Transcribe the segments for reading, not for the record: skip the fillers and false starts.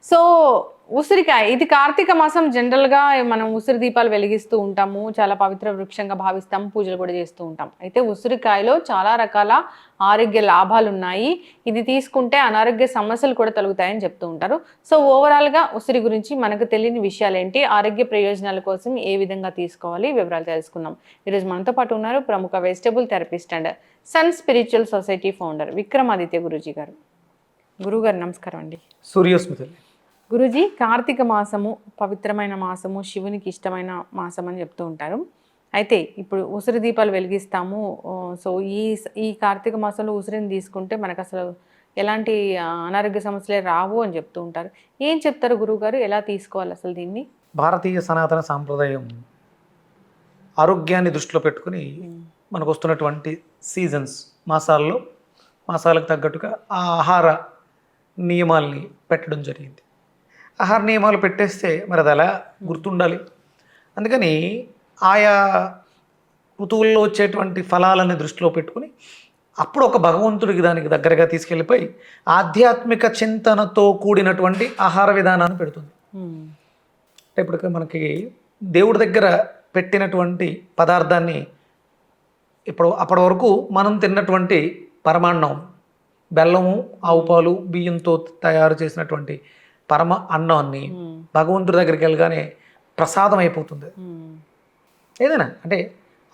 So ఉసిరికాయ ఇది కార్తీక మాసం జనరల్గా మనం ఉసిరి దీపాలు వెలిగిస్తూ ఉంటాము, చాలా పవిత్ర వృక్షంగా భావిస్తాము, పూజలు కూడా చేస్తూ ఉంటాం. అయితే ఉసిరికాయలో చాలా రకాల ఆరోగ్య లాభాలు ఉన్నాయి. ఇది తీసుకుంటే అనారోగ్య సమస్యలు కూడా తొలగుతాయని చెప్తూ ఉంటారు. సో ఓవరాల్గా ఉసిరి గురించి మనకు తెలియని విషయాలు ఏంటి, ఆరోగ్య ప్రయోజనాల కోసం ఏ విధంగా తీసుకోవాలి, వివరాలు తెలుసుకుందాం. ఈరోజు మనతో పాటు ఉన్నారు ప్రముఖ vegetable therapist and sun spiritual society founder Vikramaditya Guruji గారు. గురువుగారు నమస్కారం అండి. సూర్యోస్మితలు. గురూజీ, కార్తీక మాసము పవిత్రమైన మాసము, శివునికి ఇష్టమైన మాసం అని చెప్తూ ఉంటారు. అయితే ఇప్పుడు ఉసిరి దీపాలు వెలిగిస్తాము. సో ఈ కార్తీక మాసంలో ఉసిరిని తీసుకుంటే మనకు అసలు ఎలాంటి అనారోగ్య సమస్యలే రావు అని చెప్తూ ఉంటారు. ఏం చెప్తారు గురువుగారు, ఎలా తీసుకోవాలి అసలు దీన్ని? భారతీయ సనాతన సాంప్రదాయం ఆరోగ్యాన్ని దృష్టిలో పెట్టుకుని మనకు వస్తున్నటువంటి సీజన్స్ మాసాలకు తగ్గట్టుగా ఆ ఆహార నియమాల్ని పెట్టడం జరిగింది. ఆహార నియమాలు పెట్టేస్తే మరి అది అలా గుర్తుండాలి. అందుకని ఆయా ఋతువుల్లో వచ్చేటువంటి ఫలాలని దృష్టిలో పెట్టుకుని అప్పుడు ఒక భగవంతుడికి దానికి దగ్గరగా తీసుకెళ్ళిపోయి ఆధ్యాత్మిక చింతనతో కూడినటువంటి ఆహార విధానాన్ని పెడుతుంది. ఇప్పుడు మనకి దేవుడి దగ్గర పెట్టినటువంటి పదార్థాన్ని అప్పటి వరకు మనం తిన్నటువంటి పరమాన్నం, బెల్లము, ఆవు పాలు, బియ్యంతో తయారు చేసినటువంటి పరమ అన్నాన్ని భగవంతుడి దగ్గరికి వెళ్ళగానే ప్రసాదం అయిపోతుంది. ఏదైనా అంటే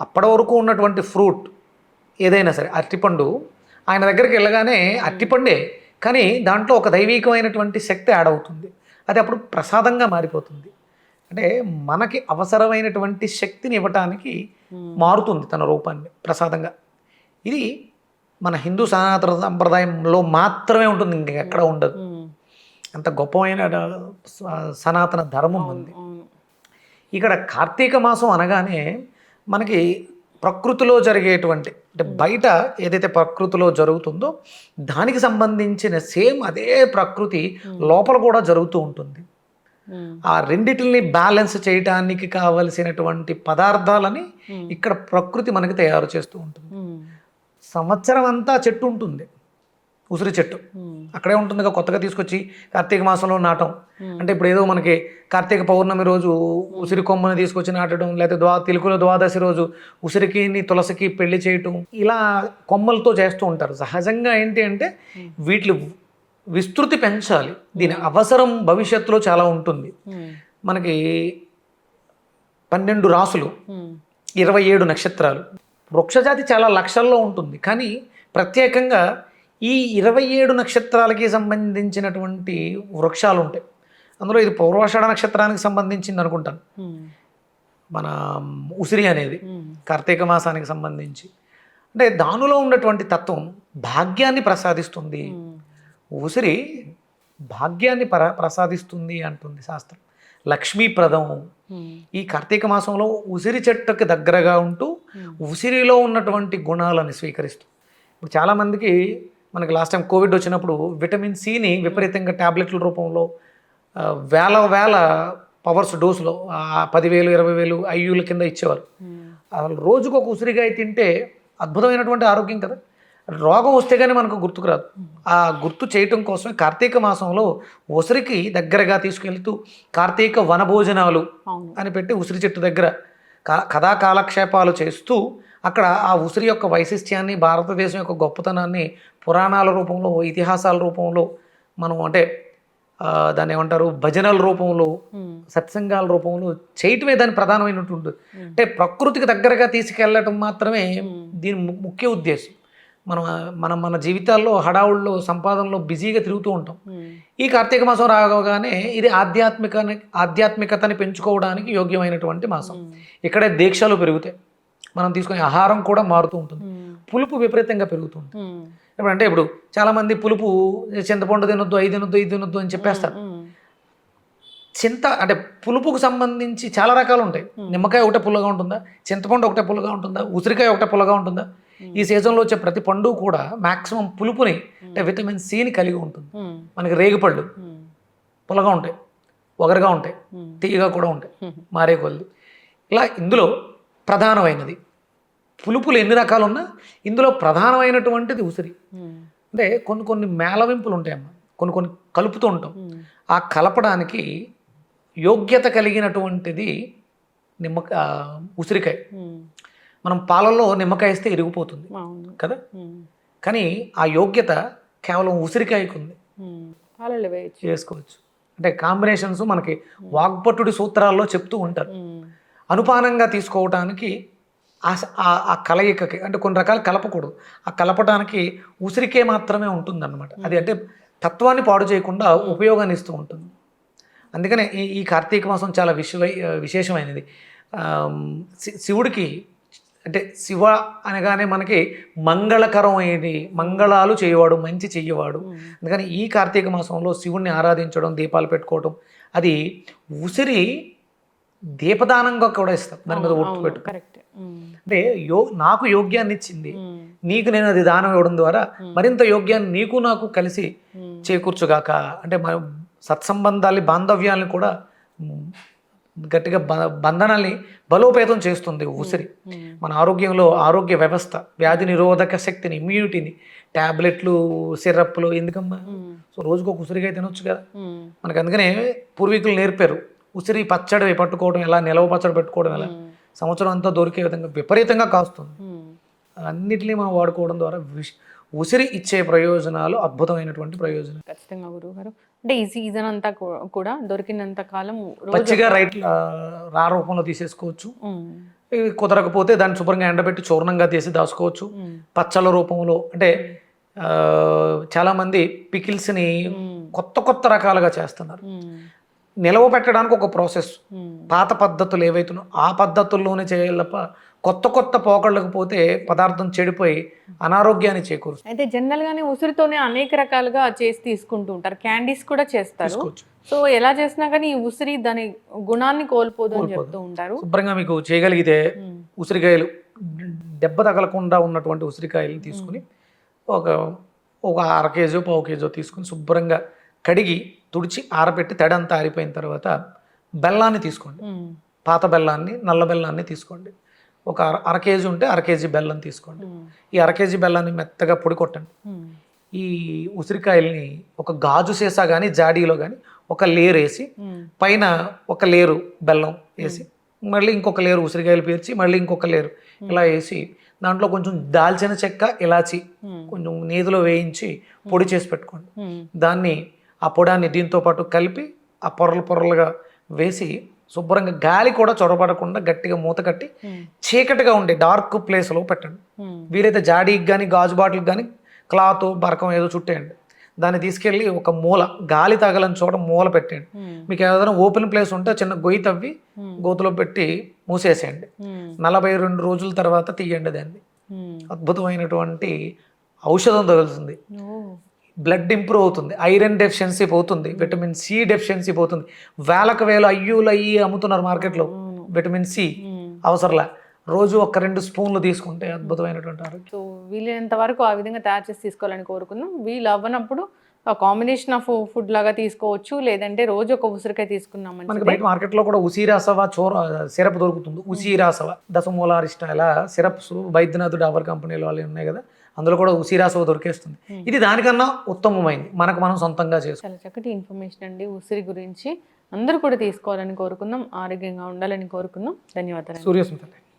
అప్పటి వరకు ఉన్నటువంటి ఫ్రూట్ ఏదైనా సరే, అరటిపండు ఆయన దగ్గరికి వెళ్ళగానే అరటిపండే, కానీ దాంట్లో ఒక దైవీకమైనటువంటి శక్తి యాడ్ అవుతుంది. అది అప్పుడు ప్రసాదంగా మారిపోతుంది. అంటే మనకి అవసరమైనటువంటి శక్తిని ఇవ్వటానికి మారుతుంది తన రూపాన్ని ప్రసాదంగా. ఇది మన హిందూ సనాతన సంప్రదాయంలో మాత్రమే ఉంటుంది, ఇంకెక్కడ ఉండదు. అంత గొప్పమైన సనాతన ధర్మం ఉంది. ఇక్కడ కార్తీక మాసం అనగానే మనకి ప్రకృతిలో జరిగేటువంటి, అంటే బయట ఏదైతే ప్రకృతిలో జరుగుతుందో దానికి సంబంధించిన సేమ్ అదే ప్రకృతి లోపల కూడా జరుగుతూ ఉంటుంది. ఆ రెండిటిని బ్యాలెన్స్ చేయటానికి కావలసినటువంటి పదార్థాలని ఇక్కడ ప్రకృతి మనకి తయారు చేస్తూ ఉంటుంది. సంవత్సరం అంతా చెట్టు ఉంటుంది, ఉసిరి చెట్టు అక్కడే ఉంటుంది. కొత్తగా తీసుకొచ్చి కార్తీక మాసంలో నాటం అంటే ఇప్పుడు ఏదో మనకి కార్తీక పౌర్ణమి రోజు ఉసిరి కొమ్మని తీసుకొచ్చి నాటడం, లేకపోతే తిలుకుల ద్వాదశి రోజు ఉసిరికి తులసికి పెళ్లి చేయటం, ఇలా కొమ్మలతో చేస్తూ ఉంటారు. సహజంగా ఏంటి అంటే వీటి విస్తృతి పెంచాలి, దీని అవసరం భవిష్యత్తులో చాలా ఉంటుంది. మనకి 12 రాసులు, 27 నక్షత్రాలు, వృక్షజాతి చాలా లక్షల్లో ఉంటుంది. కానీ ప్రత్యేకంగా ఈ 27 నక్షత్రాలకి సంబంధించినటువంటి వృక్షాలు ఉంటాయి. అందులో ఇది పౌర్వాషాఢ నక్షత్రానికి సంబంధించింది అనుకుంటాను, మన ఉసిరి అనేది కార్తీక మాసానికి సంబంధించి. అంటే దానిలో ఉన్నటువంటి తత్వం భాగ్యాన్ని ప్రసాదిస్తుంది. ఉసిరి భాగ్యాన్ని ప్రసాదిస్తుంది అంటుంది శాస్త్రం. లక్ష్మీప్రదం. ఈ కార్తీక మాసంలో ఉసిరి చెట్టుకి దగ్గరగా ఉంటూ ఉసిరిలో ఉన్నటువంటి గుణాలను స్వీకరిస్తూ, ఇప్పుడు చాలామందికి మనకి లాస్ట్ టైం కోవిడ్ వచ్చినప్పుడు విటమిన్ సిని విపరీతంగా ట్యాబ్లెట్ల రూపంలో వేల పవర్స్ డోసులో 10,000 20,000 ఐయూల కింద ఇచ్చేవారు. అసలు రోజుకు ఒక ఉసిరికాయ తింటే అద్భుతమైనటువంటి ఆరోగ్యం కదా. రోగం వస్తే కానీ మనకు గుర్తుకు రాదు. ఆ గుర్తు చేయటం కోసమే కార్తీక మాసంలో ఉసిరికి దగ్గరగా తీసుకెళ్తూ కార్తీక వనభోజనాలు అని పెట్టి ఉసిరి చెట్టు దగ్గర కథా కాలక్షేపాలు చేస్తూ అక్కడ ఆ ఉసిరి యొక్క వైశిష్ట్యాన్ని, భారతదేశం యొక్క గొప్పతనాన్ని పురాణాల రూపంలో, ఇతిహాసాల రూపంలో మనం అంటే దాన్ని ఏమంటారు, భజనల రూపంలో, సత్సంగాల రూపంలో చేయటమే దాని ప్రధానమైనటువంటి. అంటే ప్రకృతికి దగ్గరగా తీసుకెళ్ళటం మాత్రమే దీని ముఖ్య ఉద్దేశం. మన జీవితాల్లో హడావుల్లో, సంపాదనలో బిజీగా తిరుగుతూ ఉంటాం. ఈ కార్తీక మాసం రాగానే ఇది ఆధ్యాత్మికతని పెంచుకోవడానికి యోగ్యమైనటువంటి మాసం. ఇక్కడే దీక్షలు పెరుగుతాయి, మనం తీసుకునే ఆహారం కూడా మారుతూ ఉంటుంది, పులుపు విపరీతంగా పెరుగుతుంది. ఎప్పుడంటే ఇప్పుడు చాలామంది పులుపు చింతపండు తినొద్దు, ఇది తినొద్దు అని చెప్పేస్తారు. అంటే పులుపుకు సంబంధించి చాలా రకాలు ఉంటాయి. నిమ్మకాయ ఒకటే పుల్లగా ఉంటుందా, చింతపండు ఒకటే పుల్లగా ఉంటుందా, ఉసిరికాయ ఒకటే పుల్లగా ఉంటుందా? ఈ సీజన్లో వచ్చే ప్రతి పండు కూడా మ్యాక్సిమం పులుపుని, అంటే విటమిన్ సిని కలిగి ఉంటుంది. మనకి రేగిపళ్ళు పుల్లగా ఉంటాయి, ఒగరుగా ఉంటాయి, తీయగా కూడా ఉంటాయి, మారే కొద్ది. ఇలా ఇందులో ప్రధానమైనది పులుపులు ఎన్ని రకాలు ఉన్నా ఇందులో ప్రధానమైనటువంటిది ఉసిరి. అంటే కొన్ని మేళవింపులు ఉంటాయమ్మా, కొన్ని కలుపుతూ ఉంటాం. ఆ ఆ కలపడానికి యోగ్యత కలిగినటువంటిది ఉసిరికాయ. మనం పాలల్లో నిమ్మకాయ వేస్తే ఇరిగిపోతుంది అవును. కదా, కానీ ఆ యోగ్యత కేవలం ఉసిరికాయకు ఉంది. పాలల్లో చేసుకోవచ్చు. అంటే కాంబినేషన్స్ మనకి వాగ్భటుడి సూత్రాల్లో చెప్తూ ఉంటారు. అనుపానంగా తీసుకోవడానికి ఆ కలయికకి, అంటే కొన్ని రకాలు కలపకూడదు, ఆ కలపడానికి ఉసిరికే మాత్రమే ఉంటుంది అన్నమాట. అది అంటే తత్వాన్ని పాడు చేయకుండా ఉపయోగాన్ని ఇస్తూ ఉంటుంది. అందుకనే ఈ కార్తీక మాసం చాలా విశేషమైనది. శివుడికి అంటే శివ అనగానే మనకి మంగళకరం అయ్యేది, మంగళాలు చేయవాడు, మంచి చెయ్యవాడు. అందుకని ఈ కార్తీక మాసంలో శివుణ్ణి ఆరాధించడం, దీపాలు పెట్టుకోవడం, అది ఉసిరి దీపదానంగా కూడా ఇస్తాం, దాని మీద ఒట్టు పెట్టు. అంటే నాకు యోగ్యాన్ని ఇచ్చింది, నీకు నేను అది దానం ఇవ్వడం ద్వారా మరింత యోగ్యాన్ని నీకు నాకు కలిసి చేకూర్చుగాక. అంటే మన సత్సంబంధాల్ని, బాంధవ్యాలను కూడా గట్టిగా బంధనాల్ని బలోపేతం చేస్తుంది ఉసిరి. మన ఆరోగ్యంలో ఆరోగ్య వ్యవస్థ, వ్యాధి నిరోధక శక్తిని, ఇమ్యూనిటీని, ట్యాబ్లెట్లు, సిరప్లు ఎందుకమ్మా? సో రోజుకు ఒక ఉసిరికాయ తినొచ్చు కదా మనకు. అందుకనే పూర్వీకులు నేర్పారు ఉసిరి పచ్చడి పట్టుకోవడం ఎలా, నిలవ పచ్చడి పెట్టుకోవడం ఎలా, సంవత్సరం అంతా దొరికే విధంగా విపరీతంగా కాస్తుంది. అన్నిటినీ మనం వాడుకోవడం ద్వారా ఉసిరి ఇచ్చే ప్రయోజనాలు అద్భుతమైనటువంటి ప్రయోజనాలు. ఖచ్చితంగా గురువు గారు. అంటే ఈ సీజన్ అంతా కూడా దొరికినంత కాలం పచ్చిగా రా రూపంలో తీసేసుకోవచ్చు. కుదరకపోతే దాన్ని శుభ్రంగా ఎండబెట్టి చూర్ణంగా తీసి దాచుకోవచ్చు. పచ్చళ్ళ రూపంలో, అంటే చాలామంది పికిల్స్ని కొత్త రకాలుగా చేస్తున్నారు. నిలవ పెట్టడానికి ఒక ప్రాసెస్, పాత పద్ధతులు ఏవైతున్నాయో ఆ పద్ధతుల్లోనే చేయాలి తప్ప కొత్త పోకళ్ళకు పోతే పదార్థం చెడిపోయి అనారోగ్యాన్ని చేకూరుస్తుంది. అయితే జనరల్ గానే ఉసిరితోనే అనేక రకాలుగా చేసి తీసుకుంటూ ఉంటారు, క్యాండీస్ కూడా చేస్తారు. సో ఎలా చేసినా కానీ ఈ ఉసిరి దాని గుణాన్ని కోల్పోదు అని చెప్తూ ఉంటారు. శుభ్రంగా మీకు చేయగలిగితే ఉసిరికాయలు దెబ్బ తగలకుండా ఉన్నటువంటి ఉసిరికాయలు తీసుకుని ఒక అర కేజీ, పావు కేజీ తీసుకుని శుభ్రంగా కడిగి తుడిచి ఆరబెట్టి తడంతా ఆరిపోయిన తర్వాత బెల్లాన్ని తీసుకోండి. పాత బెల్లాన్ని, నల్ల బెల్లాన్ని తీసుకోండి. ఒక అర కేజీ ఉంటే అర కేజీ బెల్లం తీసుకోండి. ఈ అర కేజీ బెల్లాన్ని మెత్తగా పొడి కొట్టండి. ఈ ఉసిరికాయల్ని ఒక గాజు సీసా కానీ జాడీలో కానీ ఒక లేరు వేసి, పైన ఒక లేరు బెల్లం వేసి, మళ్ళీ ఇంకొక లేరు ఉసిరికాయలు పేర్చి, మళ్ళీ ఇంకొక లేరు ఇలా వేసి, దాంట్లో కొంచెం దాల్చిన చెక్క, ఇలాచి కొంచెం నీటిలో వేయించి పొడి చేసి పెట్టుకోండి. దాన్ని, ఆ పొడాన్ని దీంతో పాటు కలిపి ఆ పొరలుగా వేసి శుభ్రంగా గాలి కూడా చొరబడకుండా గట్టిగా మూత కట్టి చీకటిగా ఉండే డార్క్ ప్లేస్లో పెట్టండి. వీలైతే జాడీకి కానీ గాజు బాటిల్కి కానీ క్లాత్, బరకం ఏదో చుట్టేయండి. దాన్ని తీసుకెళ్ళి ఒక మూల, గాలి తగలని చోట మూల పెట్టేయండి. మీకు ఏదైనా ఓపెన్ ప్లేస్ ఉంటే చిన్న గొయ్యి తవ్వి గోతులో పెట్టి మూసేసేయండి. 42 రోజుల తర్వాత తీయండి దాన్ని. అద్భుతమైనటువంటి ఔషధం తగులుతుంది. బ్లడ్ ఇంప్రూవ్ అవుతుంది, ఐరన్ డెఫిషియన్సీ పోతుంది, విటమిన్ సి డెఫిషియన్సీ పోతుంది. వేలకు వేలు అయ్యి అమ్ముతున్నారు మార్కెట్లో విటమిన్ సి అవసరంలా. రోజు 1-2 స్పూన్లు తీసుకుంటే అద్భుతమైనటువంటి ఆరోగ్యం. సో వీలైనంత వరకు ఆ విధంగా తయారు చేసి తీసుకోవాలని కోరుకున్నాం. వీలు అవ్వనప్పుడు కాంబినేషన్ ఆఫ్ ఫుడ్ లాగా తీసుకోవచ్చు, లేదంటే రోజు ఒక ఉసిరికాయ తీసుకున్నాం. మనకి బయట మార్కెట్లో కూడా ఉసిరాసవ సిరప్ దొరుకుతుంది. ఉసిరాసవ, దశమూలారిష్ట ఇలా సిరప్స్ వైద్యనాథుడు డాబర్ కంపెనీలో వాళ్ళు ఉన్నాయి కదా, అందులో కూడా ఉసిరాసవ దొరికేస్తుంది. ఇది దానికన్నా ఉత్తమమైంది, మనకు మనం సొంతంగా చేసుకోవాలి. చాలా చక్కటి ఇన్ఫర్మేషన్ అండి ఉసిరి గురించి. అందరూ కూడా తీసుకోవాలని కోరుకుందాం, ఆరోగ్యంగా ఉండాలని కోరుకుందాం. ధన్యవాదాలు. సూర్యస్మిత.